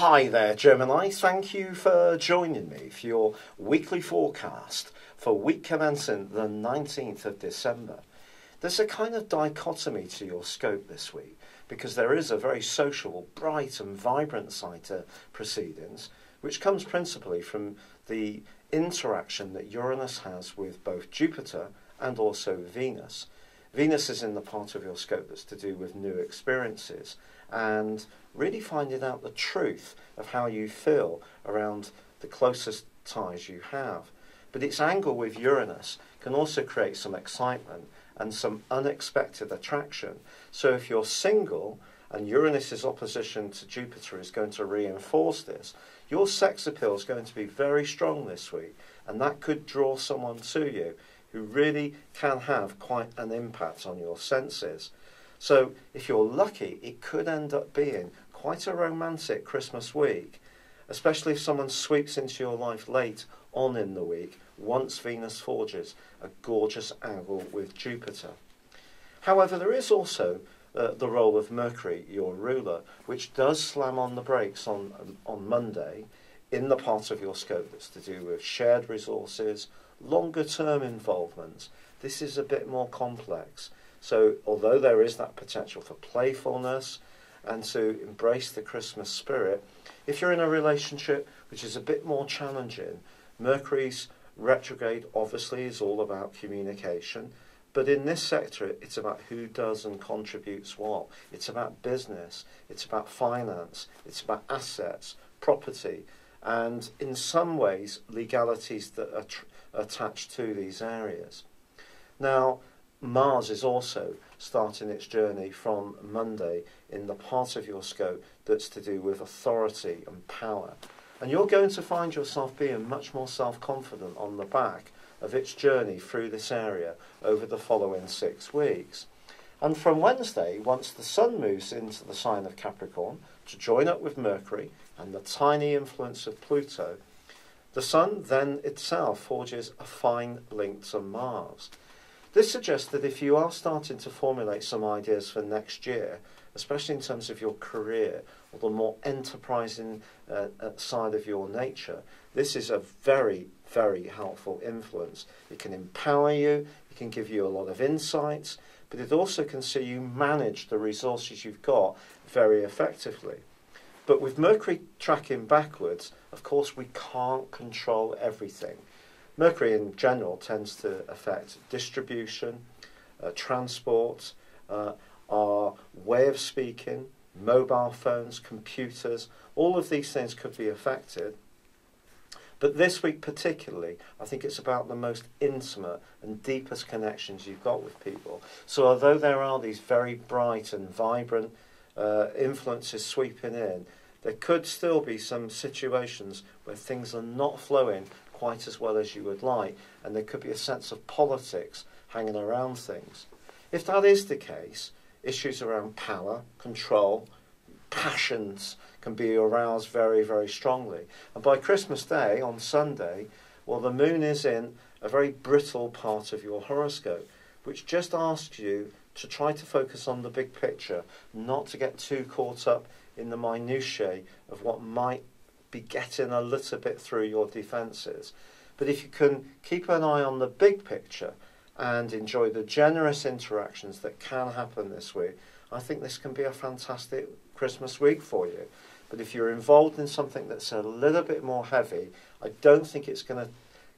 Hi there, Gemini. Thank you for joining me for your weekly forecast for week commencing the 19th of December. There's a kind of dichotomy to your scope this week because there is a very sociable, bright and vibrant side to proceedings, which comes principally from the interaction that Uranus has with both Jupiter and also Venus. Venus is in the part of your scope that's to do with new experiences and really finding out the truth of how you feel around the closest ties you have. But its angle with Uranus can also create some excitement and some unexpected attraction. So if you're single and Uranus's opposition to Jupiter is going to reinforce this, your sex appeal is going to be very strong this week, and that could draw someone to you who really can have quite an impact on your senses. So if you're lucky, it could end up being quite a romantic Christmas week, especially if someone sweeps into your life late on in the week, once Venus forges a gorgeous angle with Jupiter. However, there is also the role of Mercury, your ruler, which does slam on the brakes on Monday in the part of your scope that's to do with shared resources, longer term involvement. This is a bit more complex. So although there is that potential for playfulness and to embrace the Christmas spirit, if you're in a relationship which is a bit more challenging, Mercury's retrograde obviously is all about communication, but in this sector it's about who does and contributes what. It's about business, it's about finance, it's about assets, property, and in some ways legalities that are attached to these areas. Now, Mars is also starting its journey from Monday in the part of your scope that's to do with authority and power. And you're going to find yourself being much more self-confident on the back of its journey through this area over the following 6 weeks. And from Wednesday, once the Sun moves into the sign of Capricorn to join up with Mercury and the tiny influence of Pluto, the Sun then itself forges a fine link to Mars. This suggests that if you are starting to formulate some ideas for next year, especially in terms of your career or the more enterprising side of your nature, this is a very, very helpful influence. It can empower you, it can give you a lot of insights, but it also can see you manage the resources you've got very effectively. But with Mercury tracking backwards, of course, we can't control everything. Mercury in general tends to affect distribution, transport, our way of speaking, mobile phones, computers. All of these things could be affected. But this week particularly, I think it's about the most intimate and deepest connections you've got with people. So although there are these very bright and vibrant influences sweeping in, there could still be some situations where things are not flowing quite as well as you would like, and there could be a sense of politics hanging around things. If that is the case, issues around power, control, passions can be aroused very, very strongly. And by Christmas Day, on Sunday, well, the moon is in a very brittle part of your horoscope, which just asks you to try to focus on the big picture, not to get too caught up in the minutiae of what might be getting a little bit through your defences. But if you can keep an eye on the big picture and enjoy the generous interactions that can happen this week, I think this can be a fantastic Christmas week for you. But if you're involved in something that's a little bit more heavy, I don't think it's going to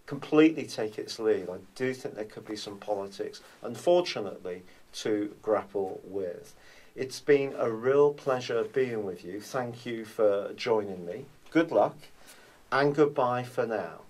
completely take its lead. I do think there could be some politics, unfortunately, to grapple with. It's been a real pleasure being with you. Thank you for joining me. Good luck and goodbye for now.